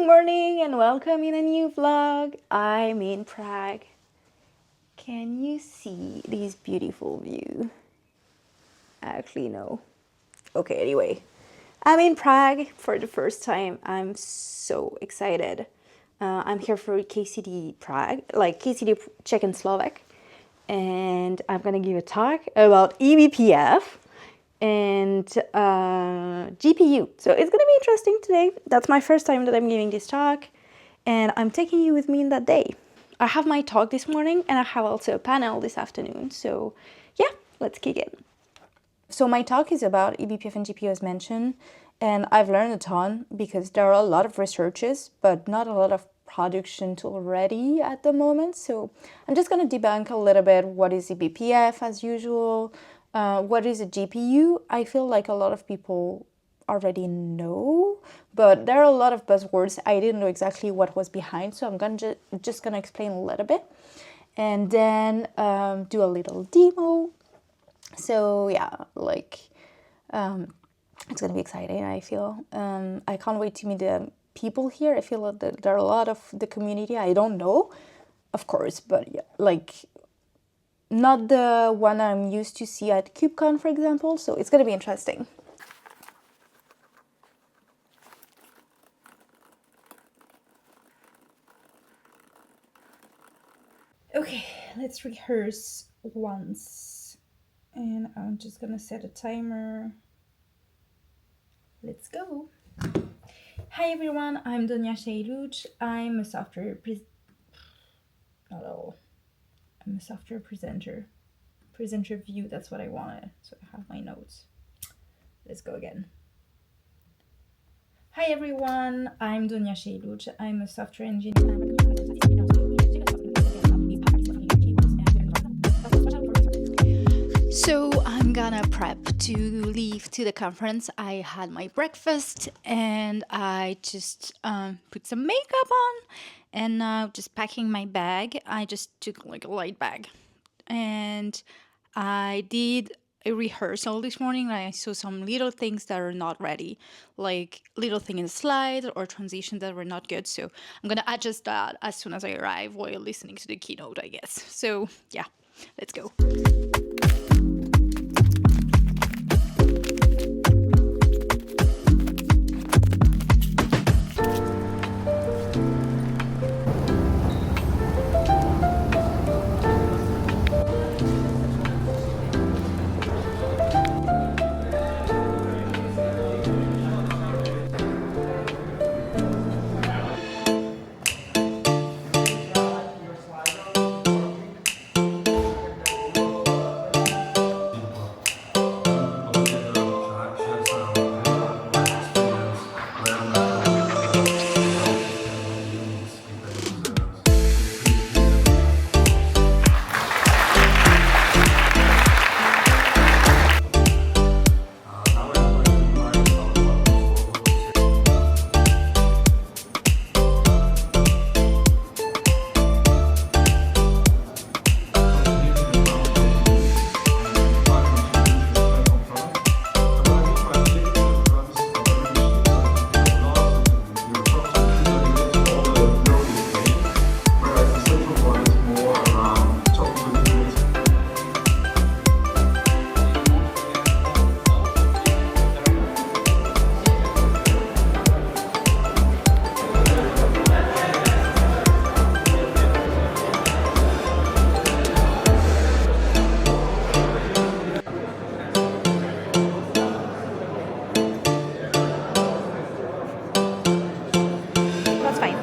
morning and welcome in a new vlog. I'm in Prague. Can you see this beautiful view? Actually, no. Okay, anyway. I'm in Prague for the first time. I'm so excited. I'm here for KCD Prague, like KCD Czech and Slovak. And I'm gonna give a talk about eBPF and GPU. So it's gonna be interesting today. That's my first time that I'm giving this talk, and I'm taking you with me in that day. I have my talk this morning, and I have also a panel this afternoon. So yeah, let's kick it. So my talk is about eBPF and GPU as mentioned, and I've learned a ton because there are a lot of researches, but not a lot of production tool ready at the moment. So I'm just going to debunk a little bit what is eBPF as usual, what is a GPU. I feel like a lot of people already know, but there are a lot of buzzwords. I didn't know exactly what was behind, so I'm just gonna explain a little bit, and then do a little demo. So yeah, it's gonna be exciting. I feel I can't wait to meet the people here. I feel that there are a lot of the community I don't know, of course, but yeah, not the one I'm used to see at KubeCon, for example. So it's gonna be interesting. Okay, let's rehearse once. And I'm just gonna set a timer. Let's go. Hi everyone, I'm Donia Sheiruch. I'm a software presenter. Presenter view, that's what I wanted. So I have my notes. Let's go again. Hi everyone, I'm Donia Sheiruch. I'm a software engineer. So I'm gonna prep to leave to the conference. I had my breakfast and I just put some makeup on, and now just packing my bag. I just took like a light bag, and I did a rehearsal this morning. I saw some little things that are not ready, like little thing in the slide or transitions that were not good. So I'm gonna adjust that as soon as I arrive while listening to the keynote, I guess. So yeah, let's go.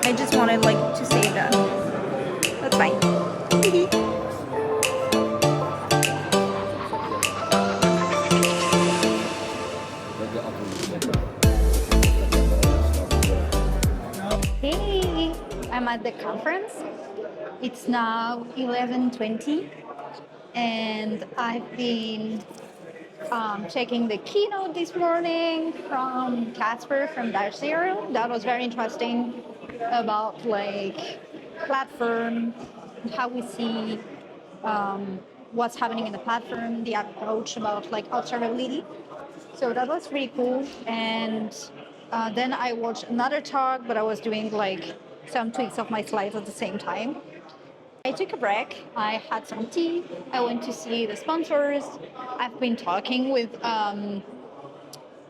I just wanted to say that. That's fine. Hey, I'm at the conference. It's now 11:20, and I've been checking the keynote this morning from Casper from Dash Zero. That was very interesting about platform, how we see what's happening in the platform, the approach about observability. So that was pretty cool. And Then I watched another talk, but I was doing like some tweaks of my slides at the same time. I took a break. I had some tea. I went to see the sponsors. I've been talking with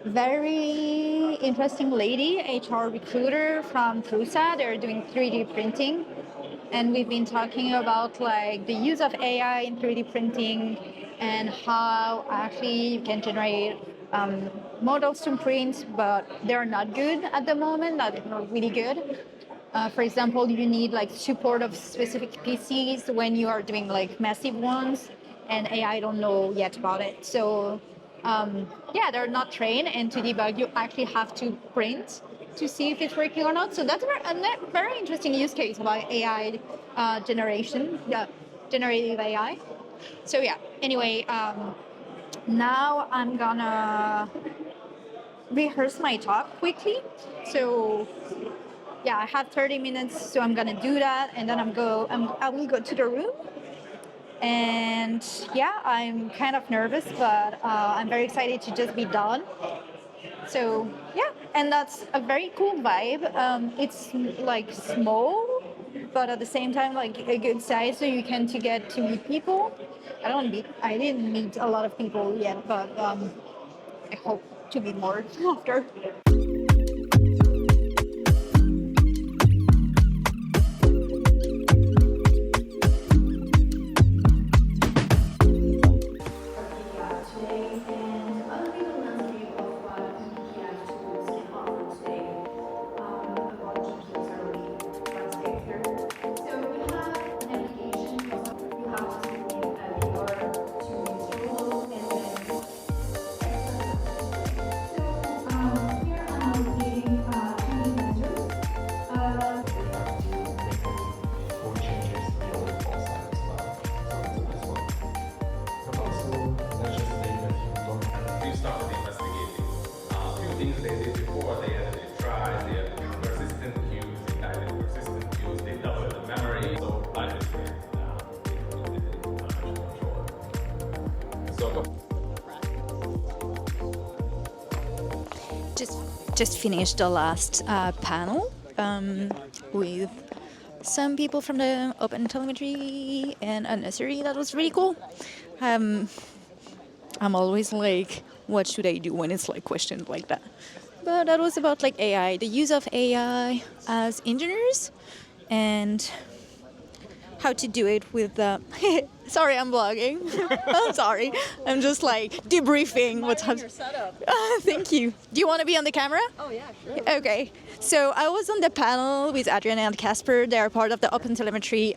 very interesting lady, HR recruiter from Prusa. They're doing 3D printing. And we've been talking about like the use of AI in 3D printing and how actually you can generate models to print, but they're not good at the moment, not really good. For example, you need like support of specific PCs when you are doing like massive ones, and AI don't know yet about it. So yeah, they're not trained, and to debug, you actually have to print to see if it's working or not. So that's a very interesting use case about AI generation, generative AI. So yeah, anyway, now I'm gonna rehearse my talk quickly. So yeah, I have 30 minutes, so I'm gonna do that, and then I will go to the room. And yeah, I'm kind of nervous, but I'm very excited to just be done. So yeah, and that's a very cool vibe. It's like small, but at the same time like a good size, so you can get to meet people. I didn't meet a lot of people yet, but I hope to meet more after. Just finished the last panel with some people from the Open Telemetry and a nursery. That was really cool. I'm always like, what should I do when it's like questioned like that? But that was about like AI, the use of AI as engineers, and how to do it with the... Sorry, I'm vlogging. I'm sorry. I'm just like debriefing what's happening. Thank you. Do you want to be on the camera? Oh, yeah, sure. Okay. So I was on the panel with Adrian and Casper. They are part of the Open Telemetry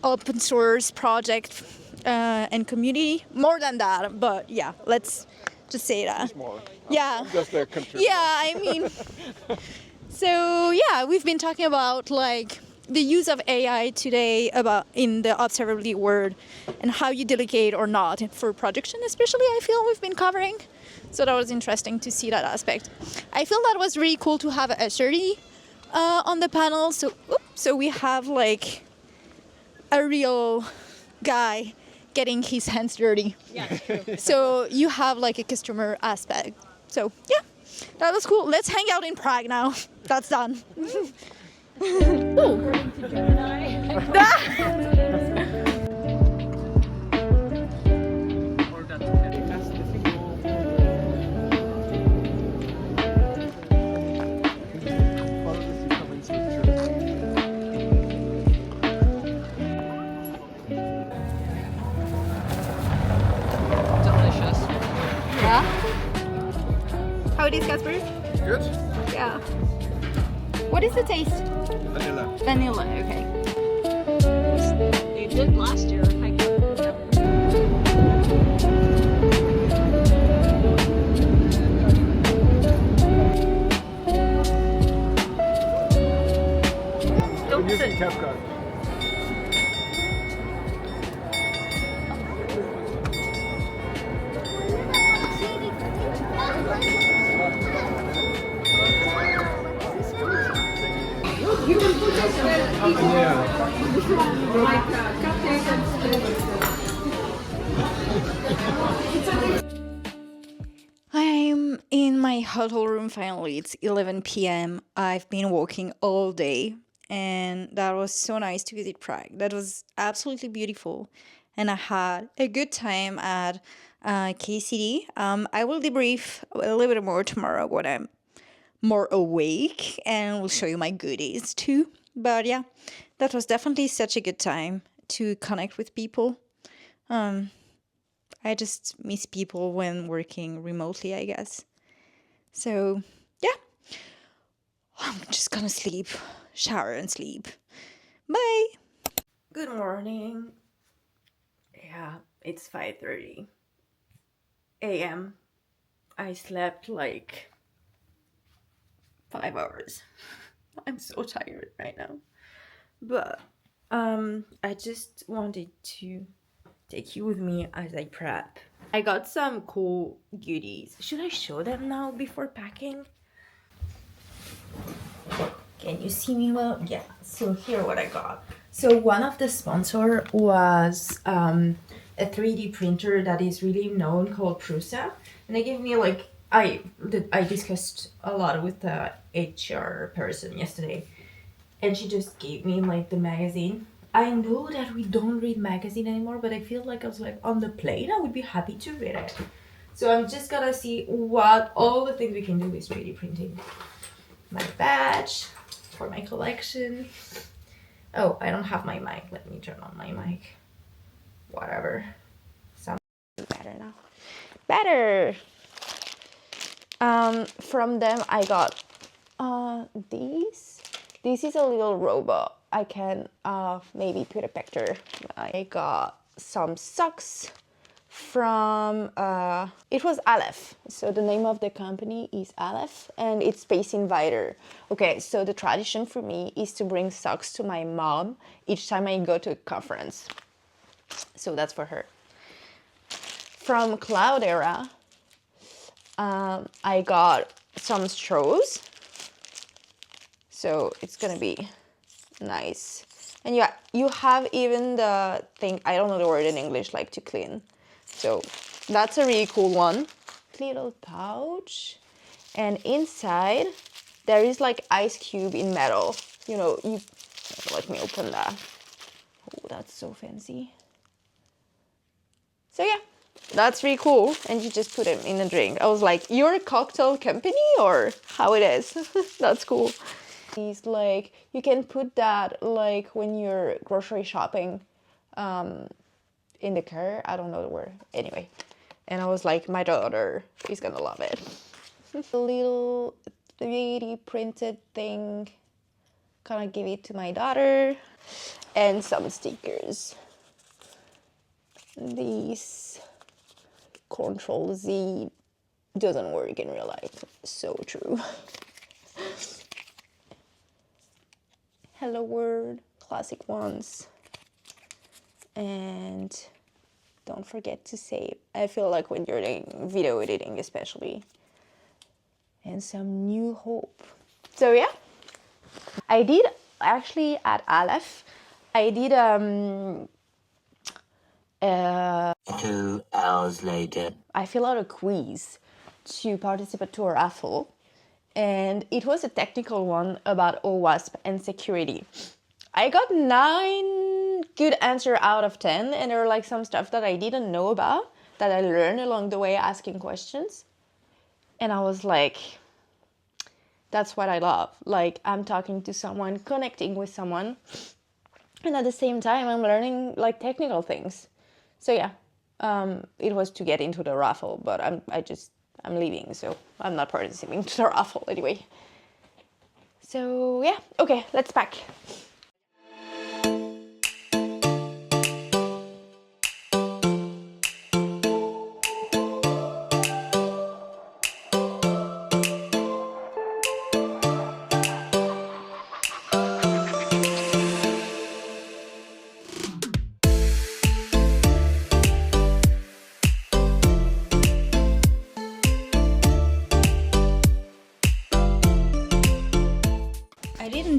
open source project and community. More than that, but yeah, let's just say that. Just more. Yeah. Just their contribution. Yeah, I mean... So yeah, we've been talking about like the use of AI today about in the observability world and how you delegate or not for production, especially I feel we've been covering. So that was interesting to see that aspect. I feel that was really cool to have a SRE on the panel. So we have like a real guy getting his hands dirty. Yeah, true. So you have like a customer aspect. So yeah, that was cool. Let's hang out in Prague now. That's done. According to Gemini. Delicious. Yeah. How it is, Casper? Good. Yeah. What is the taste? Vanilla. Vanilla. Okay. They did last year. I'm using CapCut. I'm in my my hotel room finally. It's 11 p.m. I've been working all day, and that was so nice to visit Prague. That was absolutely beautiful, and I had a good time at KCD. I will debrief a little bit more tomorrow when I'm more awake, and will show you my goodies too. But yeah, that was definitely such a good time to connect with people. I just miss people when working remotely, I guess. So yeah, I'm just gonna sleep, shower and sleep. Bye. Good morning. Yeah, it's 5:30 a.m. I slept like 5 hours. I'm so tired right now. But I just wanted to take you with me as I prep. I got some cool goodies. Should I show them now before packing? Can you see me well? Yeah, so here what I got. So one of the sponsor was a 3D printer that is really known called Prusa. And they gave me like, I discussed a lot with the HR person yesterday. And she just gave me like the magazine. I know that we don't read magazine anymore, but I feel like I was like on the plane, I would be happy to read it. So I'm just gonna see what all the things we can do with 3D printing. My badge for my collection. Oh, I don't have my mic. Let me turn on my mic. Whatever. Sounds better now. Better. From them I got these. This is a little robot. I can maybe put a picture. I got some socks from, it was Aleph. So the name of the company is Aleph, and it's based in Vider. Okay, so the tradition for me is to bring socks to my mom each time I go to a conference. So that's for her. From Cloudera, I got some straws. So it's gonna be nice. And yeah, you have even the thing, I don't know the word in English, like to clean. So that's a really cool one. Little pouch. And inside there is like ice cube in metal. You know, let me open that. Oh, that's so fancy. So yeah, that's really cool. And you just put it in a drink. I was like, you're a cocktail company or how it is? That's cool. It's like, you can put that like when you're grocery shopping in the car. I don't know the word. Anyway. And I was like, my daughter is gonna love it. A little 3D printed thing. Gonna give it to my daughter. And some stickers. These Control Z doesn't work in real life. So true. Hello World, classic ones. And don't forget to save. I feel like when you're doing video editing especially. And some New Hope. So yeah, I did actually at Aleph, I did 2 hours later. I filled out a quiz to participate to a raffle. And it was a technical one about OWASP and security. I got 9 good answers out of 10, and there were like some stuff that I didn't know about that I learned along the way asking questions. And I was like, that's what I love. Like, I'm talking to someone, connecting with someone, and at the same time I'm learning like technical things. So yeah, it was to get into the raffle, but I'm leaving, so I'm not participating to the raffle anyway. So yeah, okay, let's pack.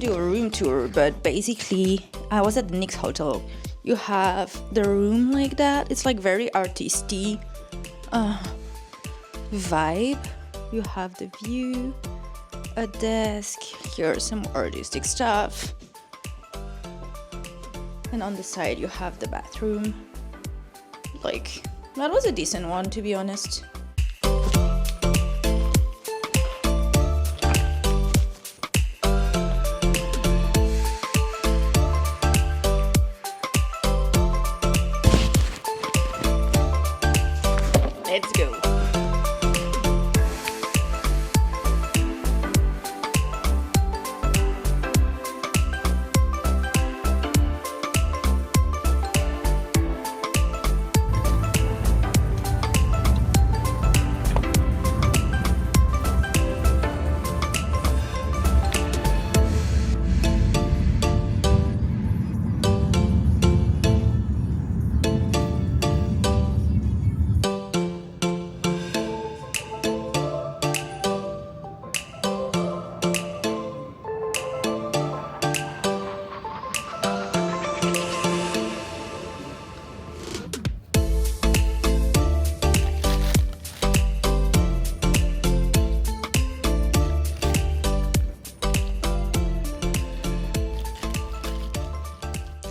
Do a room tour, but basically I was at the Nix hotel. You have the room like that. It's like very artisty vibe you have the view, a desk, here's some artistic stuff. And on the side you have the bathroom. Like, that was a decent one, to be honest. Let's go.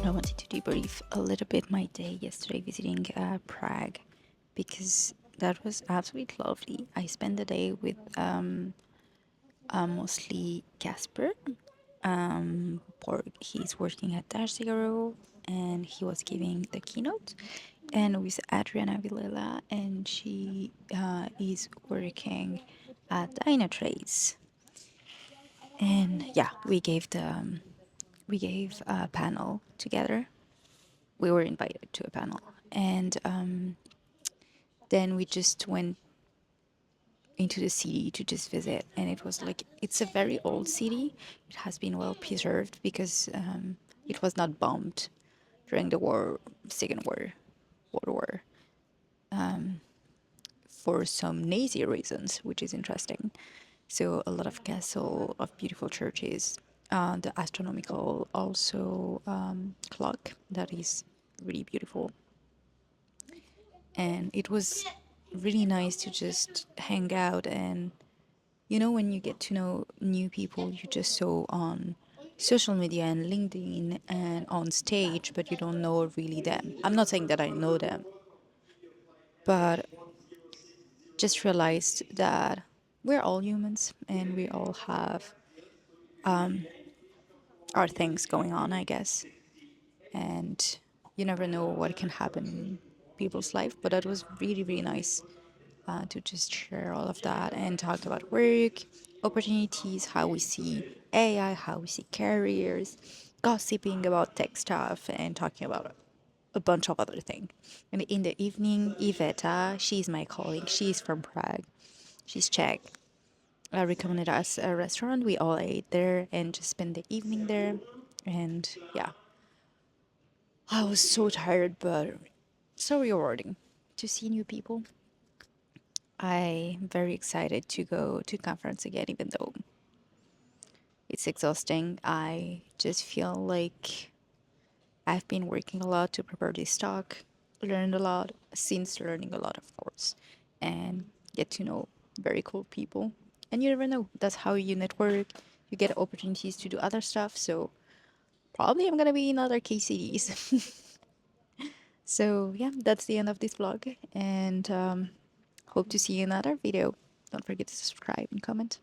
I wanted to debrief a little bit my day yesterday visiting Prague, because that was absolutely lovely. I spent the day with mostly Casper. He's working at Dash Zero and he was giving the keynote. And with Adriana Villela, and she is working at Dynatrace. And yeah, we gave a panel together. We were invited to a panel, and then we just went into the city to just visit. And it was like, it's a very old city. It has been well preserved because it was not bombed during the Second World War, for some Nazi reasons, which is interesting. So a lot of castle, of beautiful churches, the astronomical also clock that is really beautiful. And it was really nice to just hang out. And you know, when you get to know new people you just saw on social media and LinkedIn and on stage, but you don't know really them. I'm not saying that I know them, but just realized that we're all humans and we all have our things going on, I guess. And you never know what can happen in people's life. But that was really, really nice to just share all of that and talk about work, opportunities, how we see AI, how we see careers, gossiping about tech stuff, and talking about a bunch of other things. And in the evening, Iveta, she's my colleague, she's from Prague, she's Czech, recommended us a restaurant. We all ate there and just spent the evening there. And yeah, I was so tired, but so rewarding to see new people. I'm very excited to go to conference again, even though it's exhausting. I just feel like I've been working a lot to prepare this talk, learned a lot, since learning a lot, of course, and get to know very cool people. And you never know, that's how you network. You get opportunities to do other stuff. So probably I'm gonna be in other KCDs. So yeah, that's the end of this vlog, and hope to see you in another video. Don't forget to subscribe and comment.